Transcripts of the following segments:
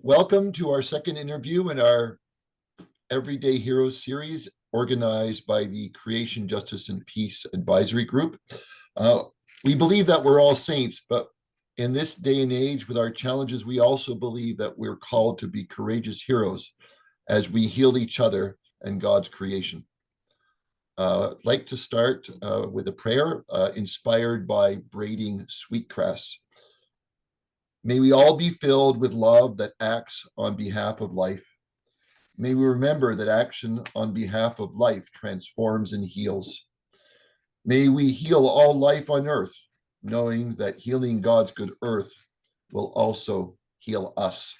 Welcome to our second interview in our Everyday Heroes series, organized by the Creation, Justice, and Peace Advisory Group. We believe that we're all saints, but in this day and age with our challenges, we also believe that we're called to be courageous heroes as we heal each other and God's creation. I'd like to start with a prayer inspired by braiding sweetgrass. May we all be filled with love that acts on behalf of life. May we remember that action on behalf of life transforms and heals. May we heal all life on earth, knowing that healing God's good earth will also heal us.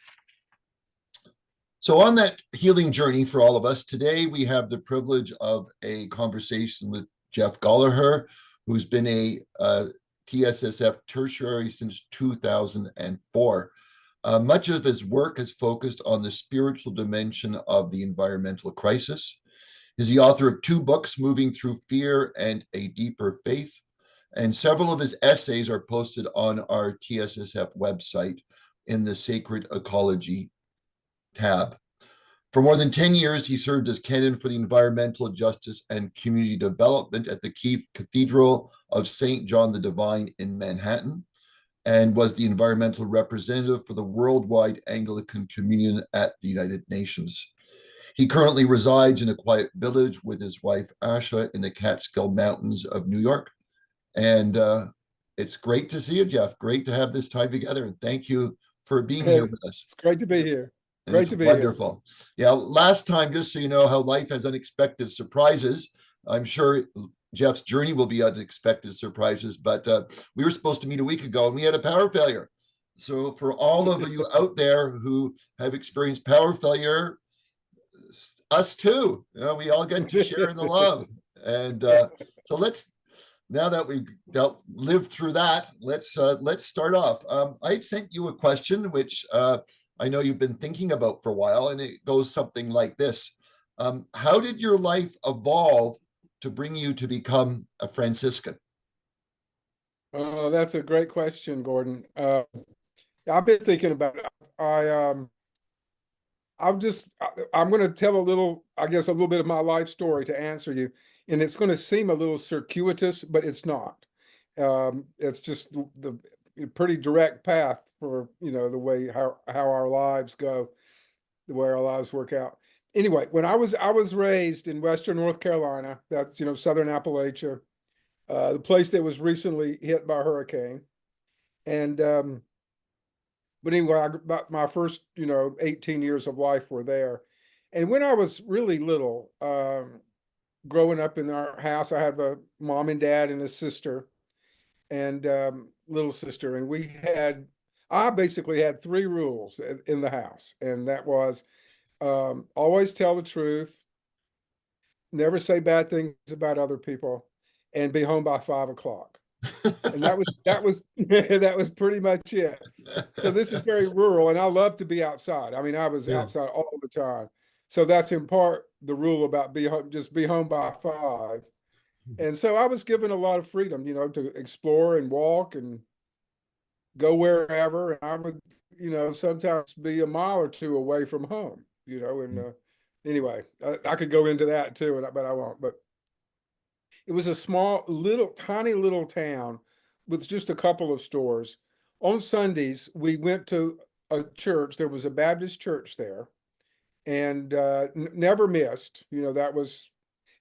So on that healing journey for all of us, today we have the privilege of a conversation with Jeff Golliher, who's been a TSSF tertiary since 2004. Much of his work has focused on the spiritual dimension of the environmental crisis. He's the author of 2 books, Moving Through Fear and A Deeper Faith, and several of his essays are posted on our TSSF website in the Sacred Ecology tab. For more than 10 years, he served as canon for the environmental justice and community development at the Cathedral of St. John the Divine in Manhattan, and was the environmental representative for the Worldwide Anglican Communion at the United Nations. He currently resides in a quiet village with his wife, Asha, in the Catskill Mountains of New York. And it's great to see you, Jeff. Great to have this time together. And thank you for being here with us. It's great to be here. And great to be wonderful. Here. Yeah, last time, just so you know how life has unexpected surprises, I'm sure Jeff's journey will be unexpected surprises, but we were supposed to meet a week ago and we had a power failure. So for all of you out there who have experienced power failure, us too, we all get to share in the love. And so now that we've lived through that, let's start off. I'd sent you a question, which I know you've been thinking about for a while, and it goes something like this. How did your life evolve to bring you to become a Franciscan? Oh, that's a great question, Gordon. I've been thinking about it. I'm going to tell a little bit of my life story to answer you, and it's going to seem a little circuitous, but it's not. It's just the pretty direct path for the way how our lives go, the way our lives work out. Anyway, when I was raised in Western North Carolina, that's Southern Appalachia, the place that was recently hit by a hurricane, and but anyway, my first 18 years of life were there, and when I was really little, growing up in our house, I had a mom and dad and a sister, and little sister, and I basically had 3 rules in the house, and that was always tell the truth, never say bad things about other people, and be home by 5 o'clock. And that was that was pretty much it. So this is very rural, and I love to be outside. I mean, I was outside all the time. So that's in part the rule about just be home by 5. And so I was given a lot of freedom, to explore and walk and go wherever. And I would, sometimes be a mile or 2 away from home, and anyway, I could go into that too, but I won't. But it was a small, tiny little town with just a couple of stores. On Sundays, we went to a church. There was a Baptist church there, and never missed. That was.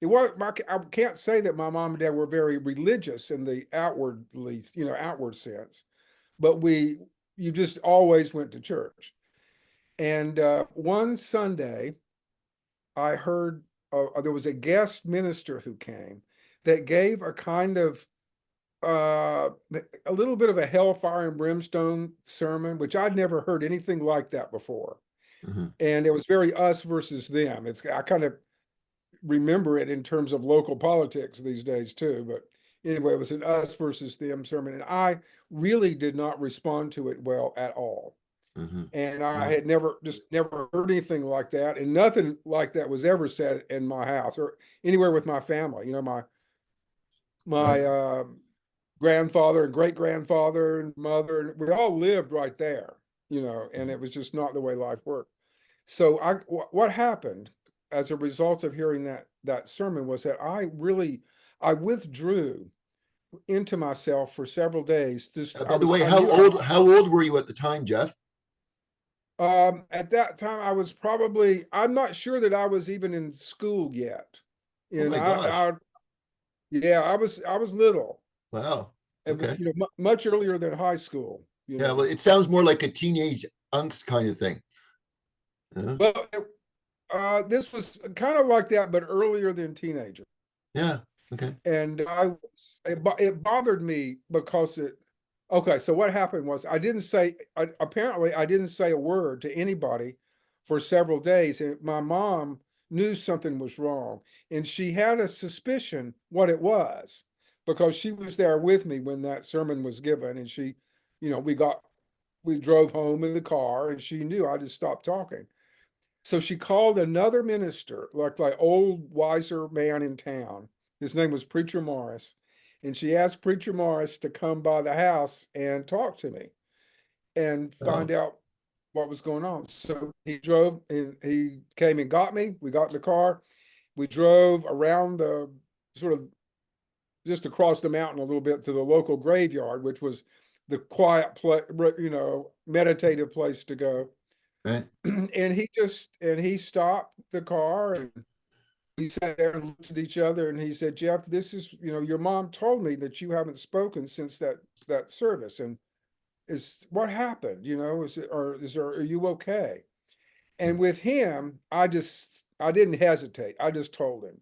It was. I can't say that my mom and dad were very religious in the outward sense, but you just always went to church. And one Sunday, I heard there was a guest minister who came that gave a kind of a little bit of a hellfire and brimstone sermon, which I'd never heard anything like that before. Mm-hmm. And it was very us versus them. I kind of remember it in terms of local politics these days too. But anyway, it was an us versus them sermon, and I really did not respond to it well at all. Mm-hmm. And I had never heard anything like that, and nothing like that was ever said in my house or anywhere with my family. My grandfather and great grandfather and mother, and we all lived right there. and it was just not the way life worked. So what happened as a result of hearing that sermon was that I withdrew into myself for several days. Just By the way, I knew I how old were you at the time, Jeff? at that time I was probably, I'm not sure that I was even in school yet. Oh And my gosh. yeah, I was little. Wow. It was, Okay. much earlier than high school, Yeah, well, it sounds more like a teenage angst kind of thing. Yeah. Well, this was kind of like that, but earlier than teenager. Yeah. Okay. And it bothered me because okay, so what happened was apparently I didn't say a word to anybody for several days. And my mom knew something was wrong, and she had a suspicion what it was because she was there with me when that sermon was given. And she, we drove home in the car, and she knew I just stopped talking. So she called another minister, like old wiser man in town. His name was Preacher Morris. And she asked Preacher Morris to come by the house and talk to me and Oh, find out what was going on. So he drove and he came and got me. We got in the car. We drove around the sort of just across the mountain a little bit to the local graveyard, which was the quiet place, meditative place to go. right. And he stopped the car, and we sat there and looked at each other, and he said, Jeff, this is, your mom told me that you haven't spoken since that service. And is what happened? Are you okay? And with him, I didn't hesitate. I just told him.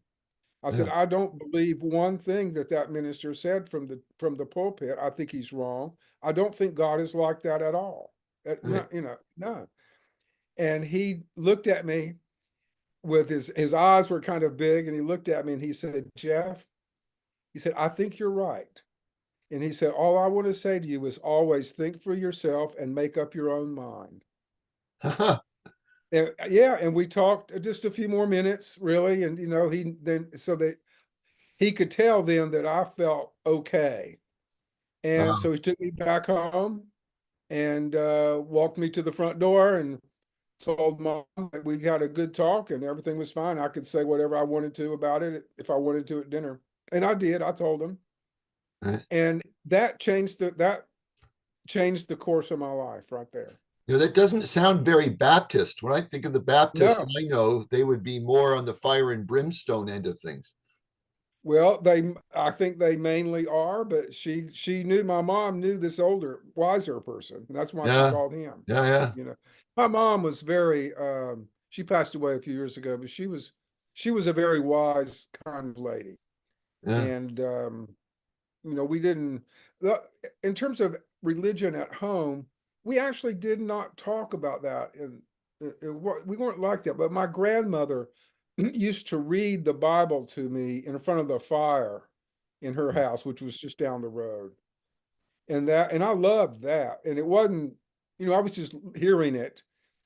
I said, Yeah. I don't believe one thing that minister said from the pulpit. I think he's wrong. I don't think God is like that at all. Right. None. And he looked at me with his eyes were kind of big, and he looked at me and he said, Jeff, he said, I think you're right. And he said, all I want to say to you is always think for yourself and make up your own mind. And yeah, and we talked just a few more minutes, really. And he could tell then that I felt okay. And Wow. so he took me back home and walked me to the front door and told mom that we had a good talk and everything was fine. I could say whatever I wanted to about it if I wanted to at dinner. And I did. I told him. Right. And that changed the course of my life right there. That doesn't sound very Baptist. When I think of the Baptists No. I know, they would be more on the fire and brimstone end of things. Well, I think they mainly are, but my mom knew this older, wiser person. And that's why she Yeah. called him. Yeah. Yeah. My mom was very, she passed away a few years ago, but she was a very wise, kind of lady. Yeah. And, we didn't, in terms of religion at home, we actually did not talk about that. And we weren't like that. But my grandmother used to read the Bible to me in front of the fire in her house, which was just down the road. And I loved that. And it wasn't, I was just hearing it,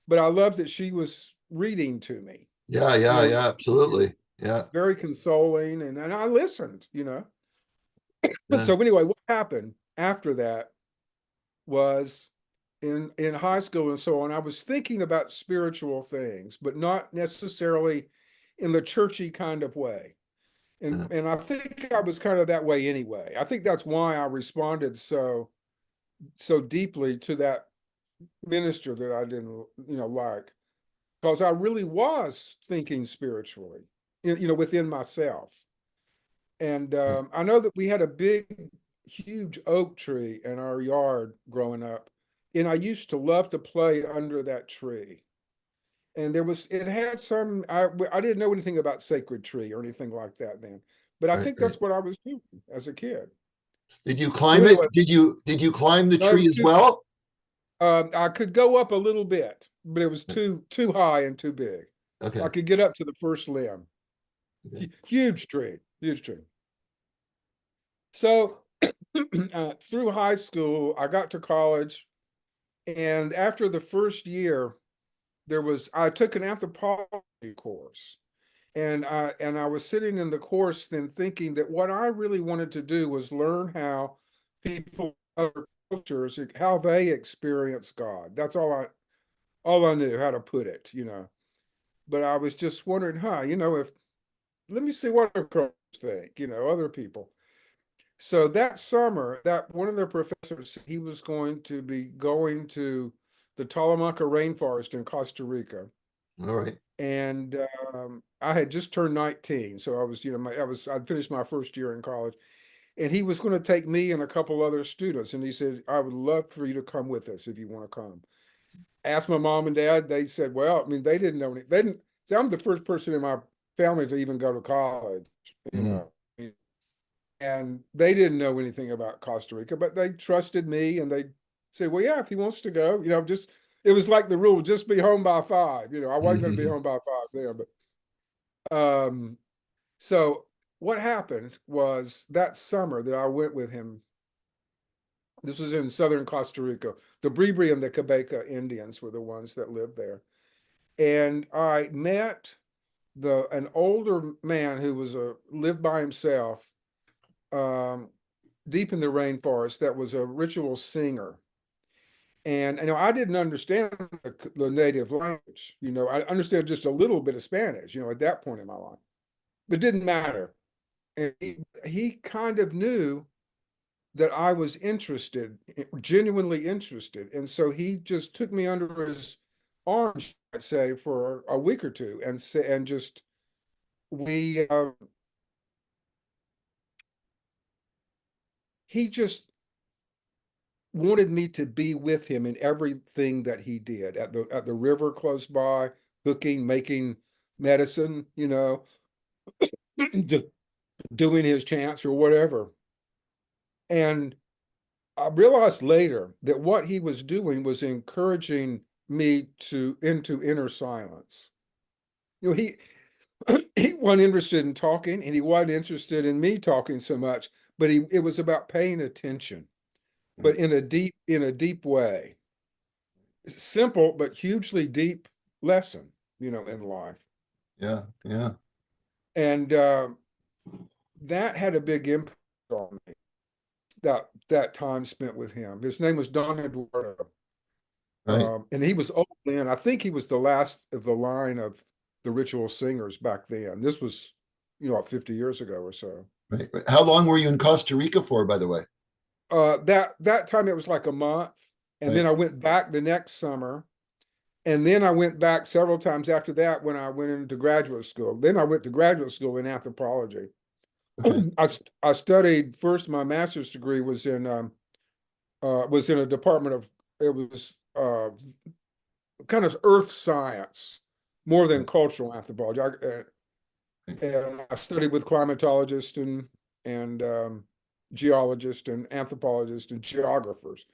but I loved that she was reading to me. Yeah. You Yeah. know, Yeah. Absolutely. Yeah. very consoling, and I listened. Yeah. So anyway, what happened after that was in high school and so on, I was thinking about spiritual things, but not necessarily in the churchy kind of way. Yeah. And I think I was kind of that way anyway. I think that's why I responded so deeply to that minister that I didn't, like, because I really was thinking spiritually, within myself. And I know that we had a big, huge oak tree in our yard growing up, and I used to love to play under that tree. And it had I didn't know anything about sacred tree or anything like that then, but I Right. think Right. that's what I was doing as a kid. Did you So climb it? anyway, Did you climb the no, it tree was as well? I could go up a little bit, but it was too high and too big. I Okay. could get up to the first limb. Okay. Huge tree, huge tree. So through high school, I got to college, and after the first year, I took an anthropology course, and I was sitting in the course then thinking that what I really wanted to do was learn how people cultures, how they experience God. That's all I knew how to put it, you know. But I was just wondering, you know, if let me see what other cultures think, you know, other people. So that summer, that one of their professors, he was going to be going to the Talamanca rainforest in Costa Rica. All right. And I had just turned 19, so I was, you know, I'd finished my first year in college, and he was going to take me and a couple other students, and he said, "I would love for you to come with us if you want to come." Asked my mom and dad, they said, "Well, I mean, they didn't know any, they didn't." See, I'm the first person in my family to even go to college, you Mhm. know, and they didn't know anything about Costa Rica, but they trusted me, and they said, "Well, yeah, if he wants to go, you know, just." It was like the rule, just be home by 5. You know, I wasn't going to be home by 5 then, but so what happened was that summer that I went with him, this was in southern Costa Rica. The Bribri and the Cabeca Indians were the ones that lived there. And I met an older man who was lived by himself, um, deep in the rainforest, that was a ritual singer. And you know, I didn't understand the native language. You know, I understood just a little bit of Spanish, you know, at that point in my life. But it didn't matter. And he kind of knew that I was interested, genuinely interested. And so he just took me under his arm, I'd say, for a week or two, and just we he just wanted me to be with him in everything that he did at the river close by, cooking, making medicine, you know, just doing his chants or whatever. And I realized later that what he was doing was encouraging me into inner silence. You know, he wasn't interested in talking, and he wasn't interested in me talking so much, but it was about paying attention, but in a deep way. Simple but hugely deep lesson, you know, in life. Yeah, yeah. And that had a big impact on me, that time spent with him. His name was Don Eduardo. Right, And he was old then. I think he was the last of the line of the ritual singers back then. This was, you know, 50 years ago or so. right. How long were you in Costa Rica for, by the way? That time it was like a month, and then Right. I went back the next summer, and then I went back several times after that when I went into graduate school. Then I went to graduate school in anthropology. Okay. I studied first. My master's degree was in a department of it was kind of earth science more than Right. cultural anthropology. And I studied with climatologists and geologists and anthropologists and geographers.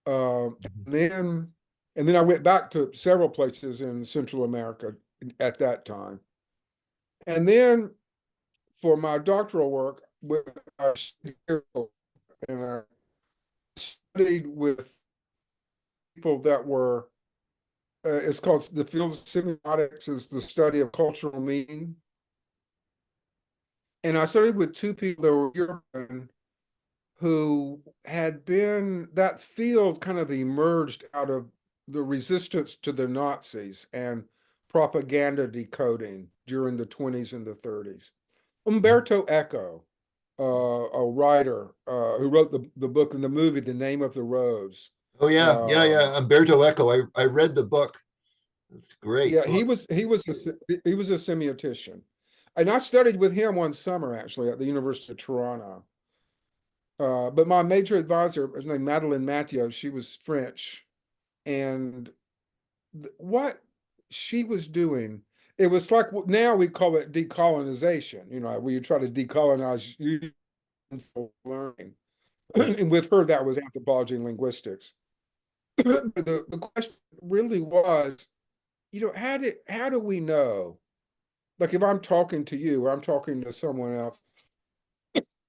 Um, Mhm. and then and then I went back to several places in Central America at that time. And then for my doctoral work, I and I studied with people that were it's called the field of semiotics is the study of cultural meaning. And I studied with two people that were European who had been, that field kind of emerged out of the resistance to the Nazis and propaganda decoding during the 20s and the 30s. Umberto Eco, a writer who wrote the book and the movie, The Name of the Rose. Oh yeah, yeah, Um, yeah. Umberto Eco. I read the book. It's a great yeah, book. he was a semiotician, and I studied with him one summer actually at the University of Toronto. But my major advisor was named Madeleine Mathieu. She was French, and what she was doing, it was like now we call it decolonization. You know, where you try to decolonize learning. Right. And with her, that was anthropology and linguistics. The question really was, you know, how do we know? Like if I'm talking to you or I'm talking to someone else,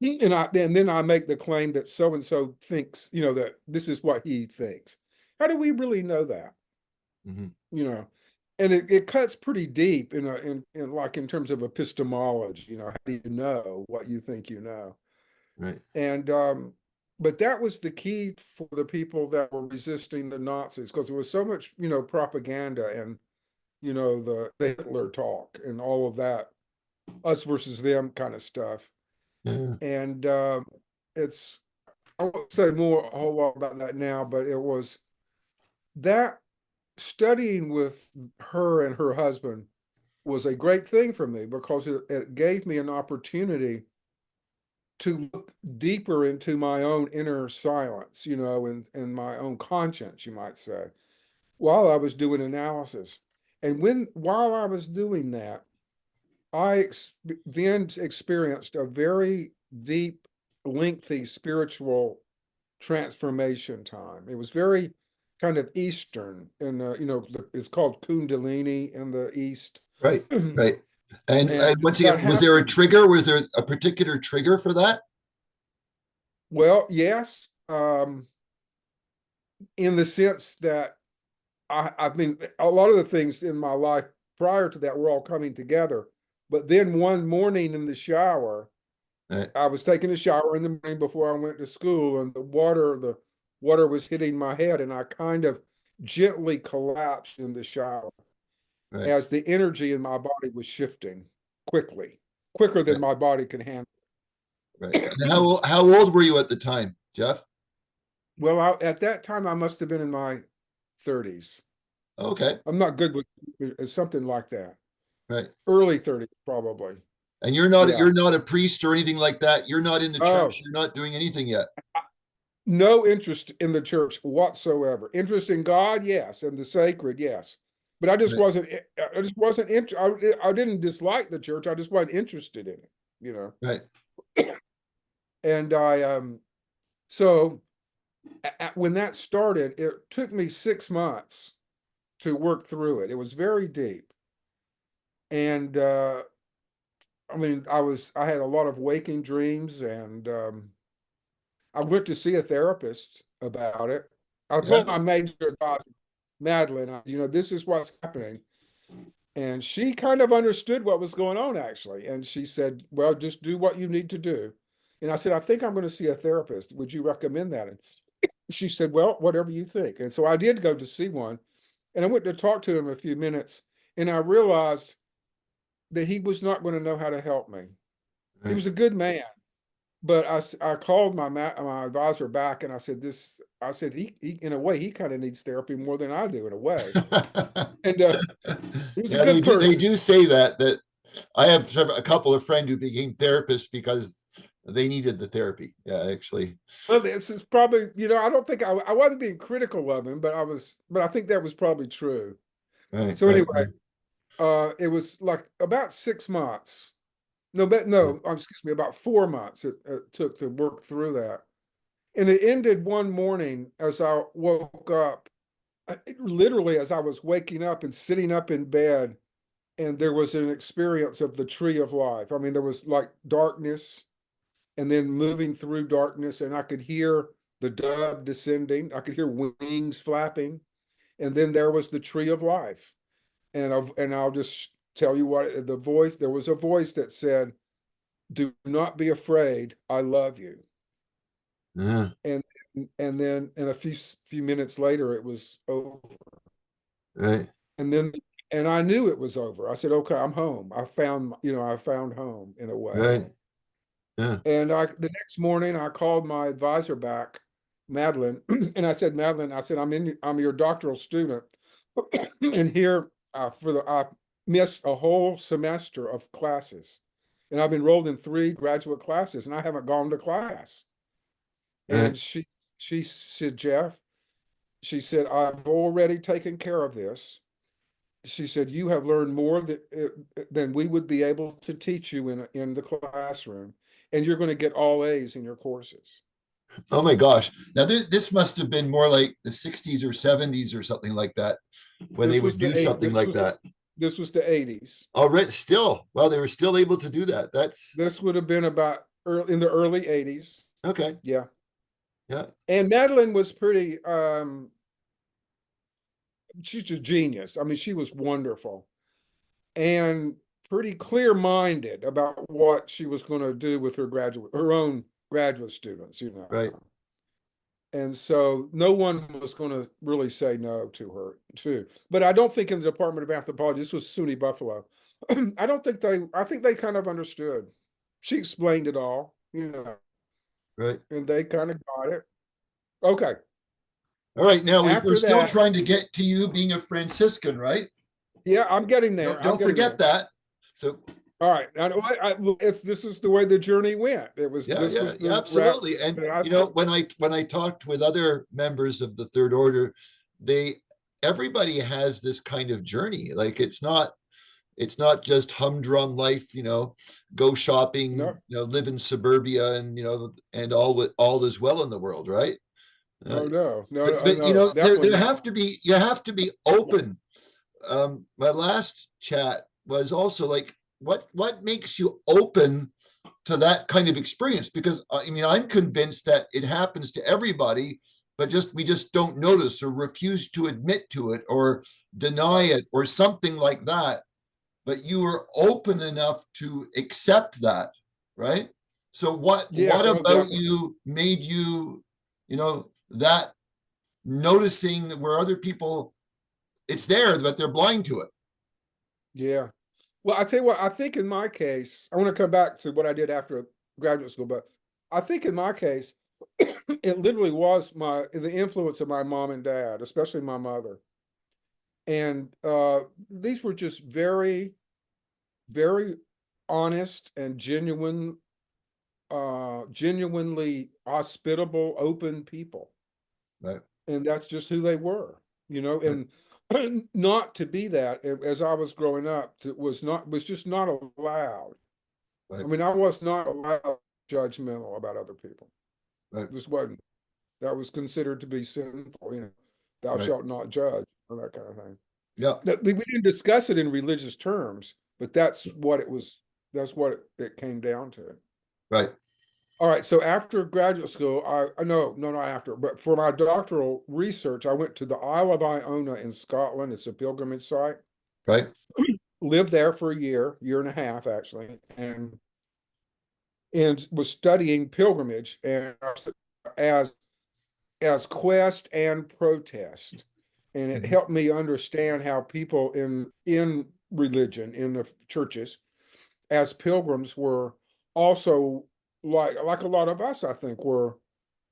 and then I make the claim that so and so thinks, you know, that this is what he thinks. How do we really know that? Mhm. You know, and it cuts pretty deep in like in terms of epistemology. You know, how do you know what you think you know? Right. And but that was the key for the people that were resisting the Nazis, because there was so much, propaganda and, the Hitler talk and all of that, us versus them kind of stuff. Yeah. And it's, I won't say a whole lot about that now, but it was that studying with her and her husband was a great thing for me, because it gave me an opportunity to look deeper into my own inner silence, and my own conscience, you might say, while I was doing analysis. And while I was doing that, then experienced a very deep, lengthy spiritual transformation time. It was very kind of Eastern, and it's called Kundalini in the East. Right, right. And And once that again, was there a happened. trigger? Was there a particular trigger for that? Well, yes, in the sense that I mean, a lot of the things in my life prior to that were all coming together. But then one morning in the shower, Right, I was taking a shower in the morning before I went to school, and the water was hitting my head, and I kind of gently collapsed in the shower right, as the energy in my body was shifting quicker than right, my body could handle. right. And how old were you at the time, Jeff? Well, at that time, I must have been in my 30s. Okay, I'm not good with something like that. right. Early 30s, probably. And Yeah. you're not a priest or anything like that. You're not in the church. Oh, You're not doing anything yet. no interest in the church whatsoever. Interest in God, yes, and the sacred, yes. But I just Right, wasn't. I just wasn't. I didn't dislike the church. I just wasn't interested in it. You know. right, And I so when that started, it took me 6 months to work through it. It was very deep, and I mean, I had a lot of waking dreams, and I went to see a therapist about it. I yeah. told my major advisor, Madeline, this is what's happening. And she kind of understood what was going on, actually. And she said, well, just do what you need to do. And I said, I think I'm going to see a therapist. Would you recommend that? And she said, well, whatever you think. And so I did go to see one. And I went to talk to him a few minutes. And I realized that he was not going to know how to help me. He Right. was a good man. But I called my advisor back, and I said, he in a way, he kind of needs therapy more than I do, in a way. And he was a Yeah, good they person. do say that I have a couple of friends who became therapists because they needed the therapy. Yeah, actually. Well, this is probably, I don't think I wasn't being critical of him, but I think that was probably true. Right, So right, anyway, it was like about 6 months. No, but no, excuse me, about 4 months it took to work through that. And it ended one morning as I woke up, literally as I was waking up and sitting up in bed, and there was an experience of the tree of life. I mean, there was like darkness, and then moving through darkness, and I could hear the dove descending. I could hear wings flapping, and then there was the tree of life. And I'll just tell you what the voice. There was a voice that said, "Do not be afraid. I love you." yeah, And then in a few minutes later, it was over. right, And then and I knew it was over. I said, "Okay, I'm home. I found home in a way." right, yeah, And the next morning I called my advisor back, Madeline, and I said, Madeline, I said, I'm your doctoral student. And here I missed a whole semester of classes. And I've enrolled in 3 graduate classes, and I haven't gone to class. right. And she said, Jeff, she said, I've already taken care of this. She said, you have learned more than we would be able to teach you in the classroom, and you're going to get all A's in your courses. Oh my gosh. Now this must have been more like the 60s or 70s or something like that when they This would was do the eight. something like that. This was the 80s. Already still, well, they were still able to do that. That's This would have been about in the early 80s. okay. Yeah. Yeah. And Madeline was pretty she's a genius. I mean, she was wonderful and pretty clear-minded about what she was going to do with her own graduate students. Right. And so no one was going to really say no to her too. But I don't think in the Department of Anthropology, this was SUNY Buffalo. I think they kind of understood. She explained it all, Right. and they kind of got it. Okay. All right. Now we're After still that, trying to get to you being a Franciscan, right? yeah, I'm getting there. I'm Don't getting forget there. that. So All right. This is the way the journey went. yeah, This yeah, was yeah, the route absolutely. And that when I talked with other members of the Third Order, they everybody has this kind of journey. Like it's not just humdrum life, go shopping, no, live in suburbia, and and all is well in the world, right? Uh, oh no, no, but no, but no, definitely there not. have to be you have to be open. My last chat was also like, what makes you open to that kind of experience? Because I mean, I'm convinced that it happens to everybody, but we just don't notice or refuse to admit to it or deny Right. it or something like that. But you were open enough to accept that, right? So what Yes, oh, about definitely. you made you, that noticing where other people, it's there, but they're blind to it. Yeah. Well, I tell you what, I think in my case, I want to come back to what I did after graduate school, but I think in my case, it literally was the influence of my mom and dad, especially my mother. And these were just very, very honest and genuinely hospitable, open people. Right, And that's just who they were, right, and not to be that as I was growing up, was just not allowed. I right, mean, I was not allowed judgmental about other people. right, This wasn't That was considered to be sinful, thou right. shalt not judge, or that kind of thing. Yeah, We didn't discuss it in religious terms, but that's what it was. That's what it came down to. right. All right, so after graduate school, no, not after, but for my doctoral research, I went to the Isle of Iona in Scotland. It's a pilgrimage site. Right. Lived there for a year and a half actually, and was studying pilgrimage and as as quest and protest. And it Mhm. helped me understand how people in religion, in the churches, as pilgrims were also like a lot of us, I think, were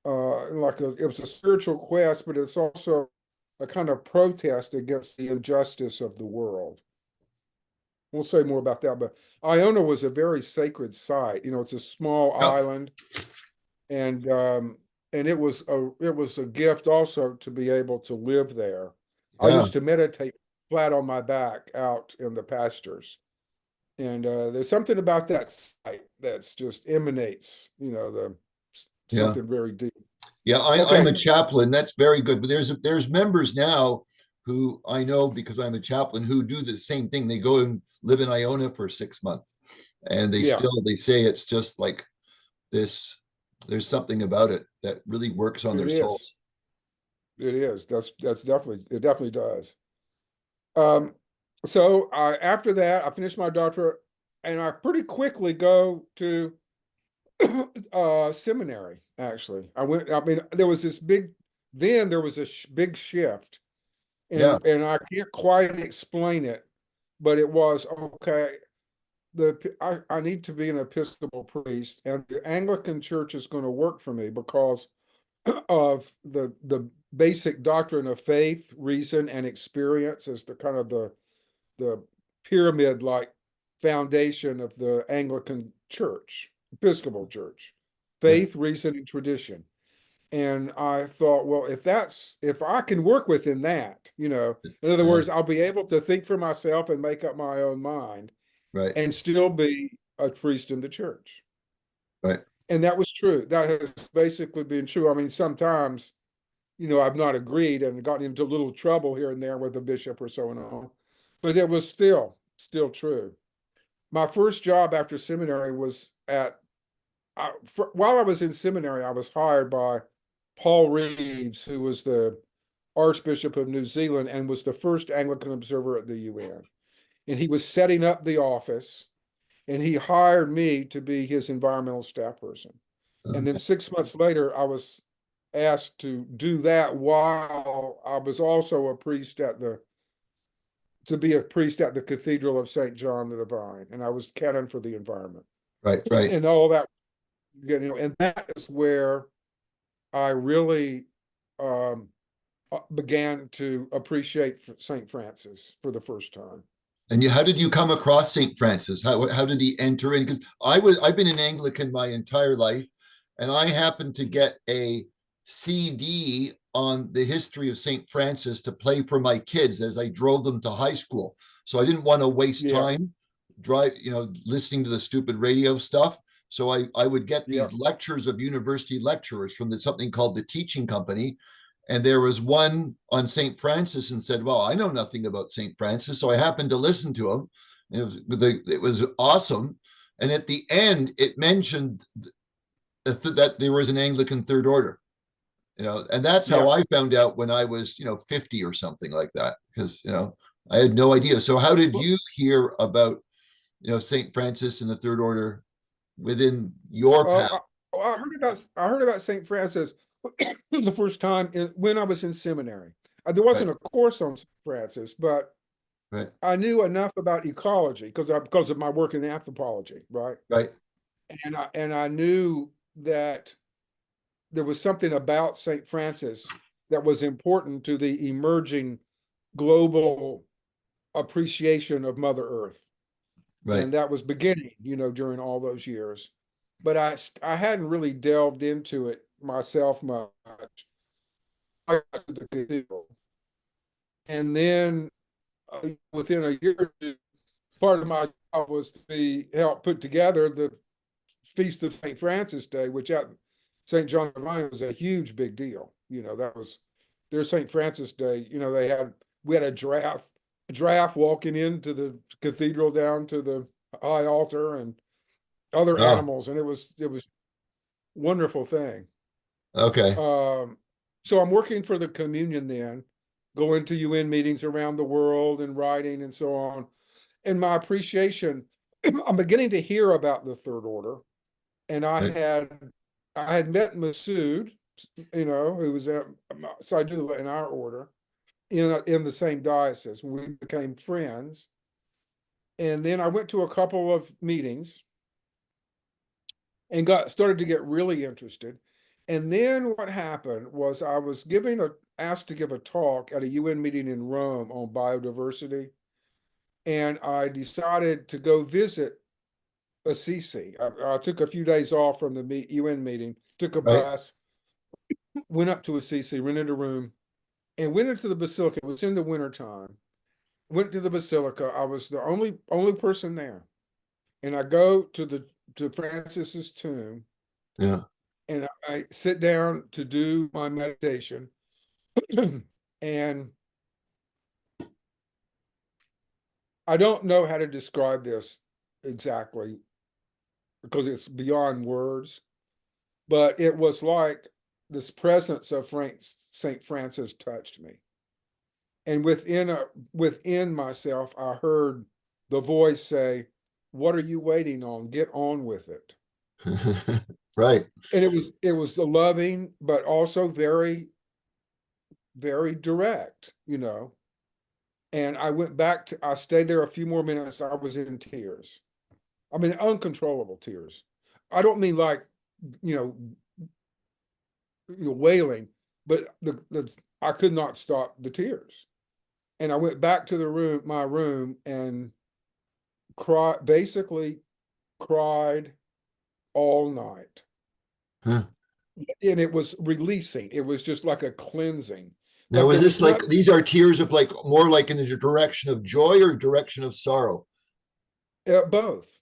it was a spiritual quest, but it's also a kind of protest against the injustice of the world. We'll say more about that, but Iona was a very sacred site. It's a small Yeah, island, and it was a gift also to be able to live there. I yeah, used to meditate flat on my back out in the pastures, and there's something about that site that's just emanates, the yeah, something very deep. yeah. I'm Okay, a chaplain. That's very good. But there's members now who I know because I'm a chaplain who do the same thing. They go and live in Iona for 6 months, and yeah, they say it's just like this. There's something about it that really works on it their is. souls. It is. It definitely does. Um, so after that, I finished my doctorate, and I pretty quickly go to seminary. Actually, I mean, there was a big shift, Yeah, and I can't quite explain it, but it was okay. I need to be an Episcopal priest, and the Anglican Church is going to work for me because of the basic doctrine of faith, reason, and experience as the kind of the pyramid like foundation of the Anglican Church, Episcopal Church, yeah, faith, reason, and tradition. And I thought, well, if I can work within that, in other yeah, words, I'll be able to think for myself and make up my own mind right, and still be a priest in the church. right, And that was true. That has basically been true. I mean, sometimes, I've not agreed and gotten into a little trouble here and there with a bishop or so and on, but it was still true. My first job after seminary was while I was in seminary, I was hired by Paul Reeves, who was the Archbishop of New Zealand and was the first Anglican observer at the UN. And he was setting up the office, and he hired me to be his environmental staff person. And then 6 months later, I was asked to do that while I was also a priest to be a priest at the Cathedral of St. John the Divine, and I was canon for the environment Right, right. and all that, and that is where I really um, began to appreciate St. Francis for the first time. And how did you come across St. Francis? How did he enter in? Because I've been an Anglican my entire life, and I happened to get a CD on the history of St. Francis to play for my kids as I drove them to high school. So I didn't want to waste Yeah, time listening to the stupid radio stuff. So I would get yeah. these lectures of university lecturers from something called the Teaching Company, and there was one on St. Francis, and said, well, I know nothing about St. Francis. So I happened to listen to him. And it was awesome. And at the end, it mentioned that there was an Anglican third order, and that's Yeah. how I found out when I was, 50 or something like that, because, I had no idea. So how did you hear about, St. Francis and the third order within your Oh, path? I heard about St. Francis the first time when I was in seminary. There Right, wasn't a course on St. Francis, but right, I knew enough about ecology because of my work in anthropology, right? right, And I knew that there was something about St. Francis that was important to the emerging global appreciation of Mother Earth. right. And that was beginning, during all those years. But I hadn't really delved into it myself much. I got to the cathedral. And then within a year or two, part of my job was to help put together the Feast of St. Francis Day, which at St. John the Divine was a huge big deal. That was their St. Francis Day. We had a draft walking into the cathedral down to the high altar and other Oh, animals, and it was wonderful thing. okay. So I'm working for the communion then, going to UN meetings around the world and writing and so on. And my appreciation, I'm beginning to hear about the third order. And Right, I had met Masood, who was at Saidullah in our order, in the same diocese. We became friends. And then I went to a couple of meetings and started to get really interested. And then what happened was I was asked to give a talk at a UN meeting in Rome on biodiversity, and I decided to go visit Assisi. I took a few days off from the UN meeting, took a right. bus, went up to Assisi, rented a room, and went into the basilica. It was in the wintertime. Went to the basilica. I was the only person there, and I go to Francis's tomb, Yeah. and I sit down to do my meditation. And I don't know how to describe this exactly because it's beyond words, but it was like this presence of St. Francis touched me. And within myself, I heard the voice say, "What are you waiting on? Get on with it." Right. And it was a loving, but also very, very direct. And I stayed there a few more minutes. I was in tears. I mean, uncontrollable tears. I don't mean like, you know, wailing, but I could not stop the tears. And I went back to my room, and basically cried all night. Huh. And it was releasing. It was just like a cleansing. Now, Like is there this was like not these are tears of like more like in the direction of joy or direction of sorrow? both.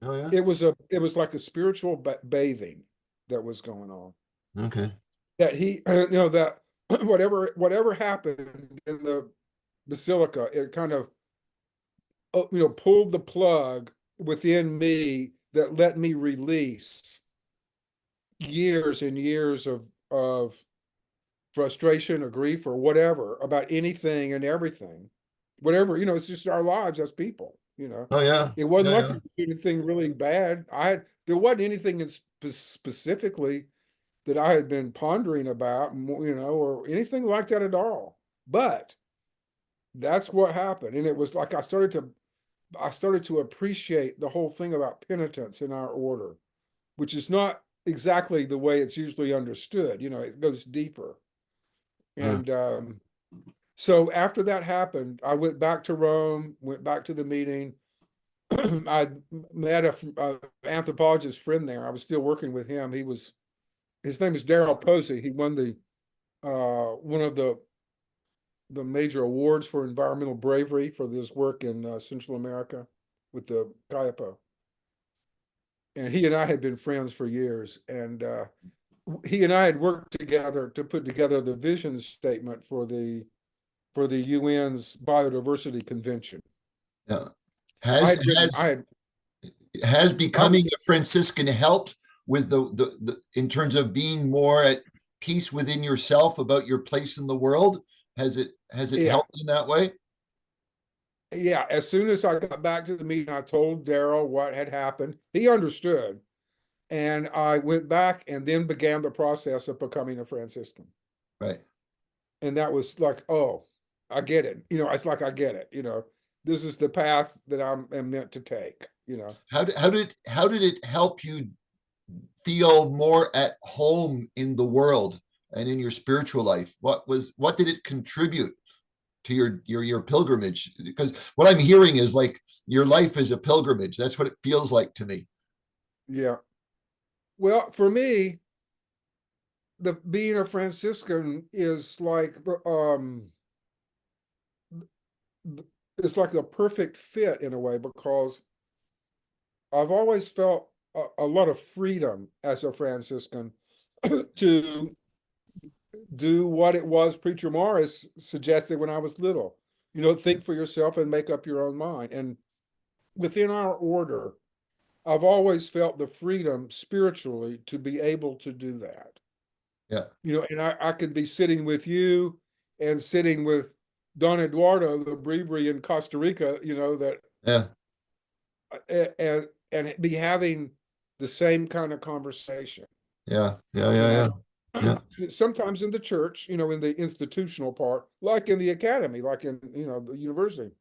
Oh yeah. It was like a spiritual bathing that was going on. Okay. That he, that whatever happened in the basilica, it kind of, pulled the plug within me that let me release years and years of frustration or grief or whatever about anything and everything. Whatever, it's just our lives as people. Oh yeah. It wasn't Yeah, like yeah. there was anything really bad. There wasn't anything specifically that I had been pondering about, or anything like that at all. But that's what happened. And it was like I started to appreciate the whole thing about penitence in our order, which is not exactly the way it's usually understood. It goes deeper. Uh, And so after that happened, I went back to Rome, went back to the meeting. I met a anthropologist friend there. I was still working with him. His name is Daryl Posey. He won one of the major awards for environmental bravery for this work in Central America with the Kayapo. And he and I had been friends for years. And he and I had worked together to put together the vision statement for the UN's Biodiversity Convention. yeah. I Has had written, I has had, has I becoming a Franciscan helped with the in terms of being more at peace within yourself about your place in the world? Has it yeah, helped in that way? yeah. As soon as I got back to the meeting, I told Daryl what had happened. He understood. And I went back and then began the process of becoming a Franciscan. Right. And that was like, oh, I get it. It's like I get it. This is the path that am meant to take. How did it help you feel more at home in the world and in your spiritual life? What did it contribute to your pilgrimage? Because what I'm hearing is like your life is a pilgrimage. That's what it feels like to me. Yeah. Well, for me, the being a Franciscan is like it's like the perfect fit in a way, because I've always felt a lot of freedom as a Franciscan to do what it was Preacher Morris suggested when I was little. Think for yourself and make up your own mind. And within our order, I've always felt the freedom spiritually to be able to do that. Yeah. And I could be sitting with you and sitting with Don Eduardo, the Bribri in Costa Rica, that Yeah. and be having the same kind of conversation. Yeah. Yeah. you Yeah. know Yeah. Sometimes in the church, in the institutional part, like in the academy, like in the university.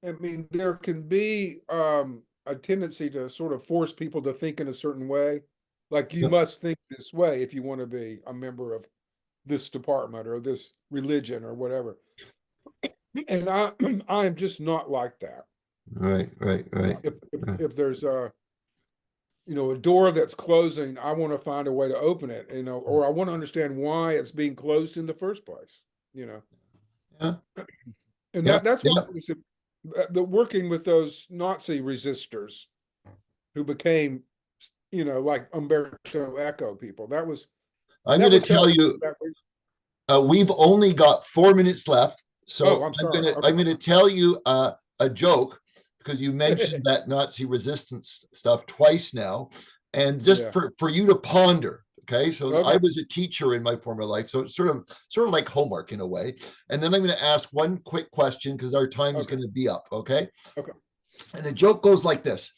I mean, there can be a tendency to sort of force people to think in a certain way, like you Yeah. must think this way if you want to be a member of this department or this religion or whatever. And I am just not like that. Right. Right. Right. Yeah. If there's a door that's closing, I want to find a way to open it, or I want to understand why it's being closed in the first place, you know. Yeah. And Yeah. that's why Yeah. it was the working with those Nazi resistors who became, like Umberto Eco people. That was I'm that going to was tell helpful. you, we've only got 4 minutes left, Oh, so I'm I'm sorry. going to Okay. I'm going to tell you a joke because you mentioned that Nazi resistance stuff twice now, and just Yeah. for you to ponder. Okay, so I Okay. was a teacher in my former life, so it's sort of like homework in a way. And then I'm going to ask one quick question because our time is Okay. going to be up. Okay, Okay. and the joke goes like this: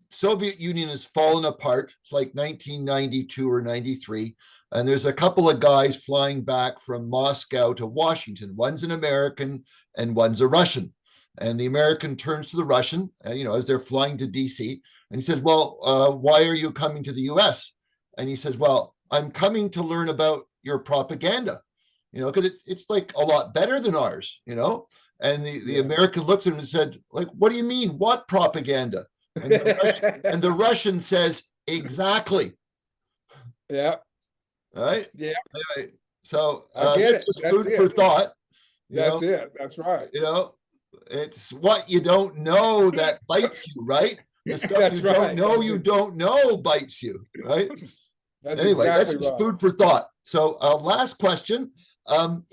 Soviet Union has fallen apart. It's like 1992 or 93. And there's a couple of guys flying back from Moscow to Washington. One's an American and one's a Russian. And the American turns to the Russian, as they're flying to DC, and he says, "Well, why are you coming to the US?" And he says, "Well, I'm coming to learn about your propaganda, because it's like a lot better than ours. And the Yeah. American looks at him and said, like, "What do you mean? What propaganda?" And the Russian says, "Exactly." Yeah. All right. Yeah. Anyway, so I get that's it. just That's food for it. thought. You That's know, it. That's right. you know, it's what you don't know that bites you, right? The stuff That's right. you don't know bites you, right? That's Anyway, that's exactly just right. food for thought. So, last question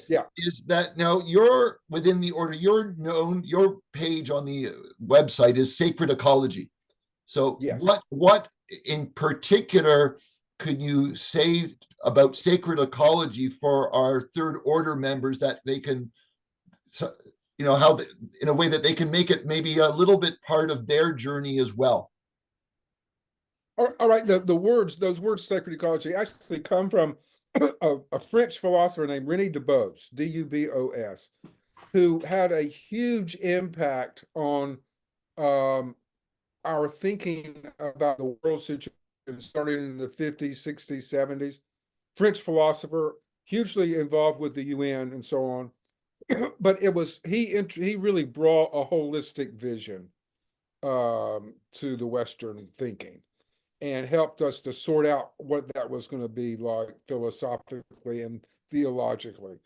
Yeah. is that now you're within the order. Your page on the website is Sacred Ecology. So, Yes. what in particular could you say about sacred ecology for our third order members that they can, how in a way that they can make it maybe a little bit part of their journey as well? All right, those words sacred ecology actually come from a French philosopher named René Dubos, Dubos, who had a huge impact on our thinking about the world situation starting in the 50s, 60s, 70s. French philosopher, hugely involved with the UN and so on. But he really brought a holistic vision to the Western thinking and helped us to sort out what that was going to be like philosophically and theologically.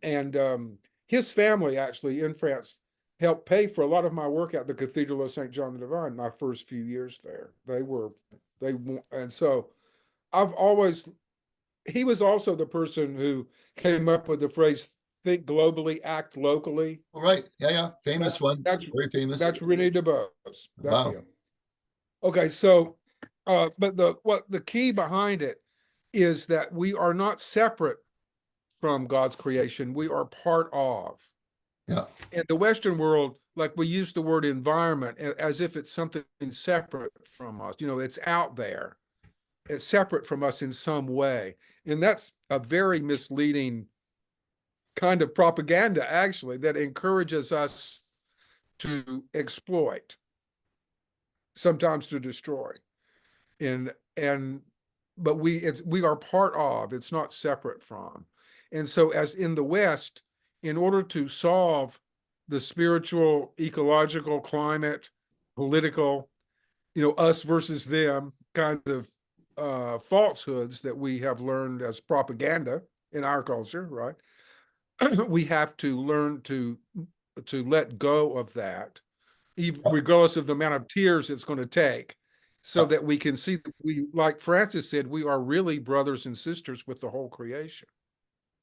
And his family actually in France helped pay for a lot of my work at the Cathedral of St. John the Divine my first few years there. And so I've always, he was also the person who came up with the phrase, think globally, act locally. All right. Yeah. Famous one. Very famous. That's René Dubos. That's Wow. him. Okay, so but the key behind it is that we are not separate from God's creation. We are part of. Yeah. In the Western world, like we use the word environment as if it's something separate from us. It's out there. It's separate from us in some way. And that's a very misleading kind of propaganda, actually, that encourages us to exploit, sometimes to destroy. But we are part of, it's not separate from. And so as in the West, in order to solve the spiritual, ecological, climate, political, us versus them kinds of falsehoods that we have learned as propaganda in our culture, right? We have to learn to let go of that, even regardless of the amount of tears it's going to take, so that we can see that we, like Francis said, we are really brothers and sisters with the whole creation.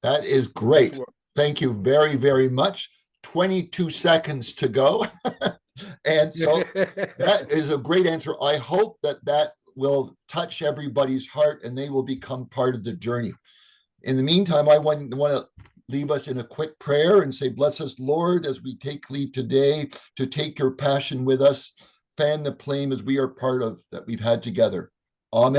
That is great. Thank you very, very much. 22 seconds to go. And so that is a great answer. I hope that will touch everybody's heart and they will become part of the journey. In the meantime, I want to leave us in a quick prayer and say, bless us, Lord, as we take leave today, to take your passion with us, fan the flame as we are part of that we've had together. Amen.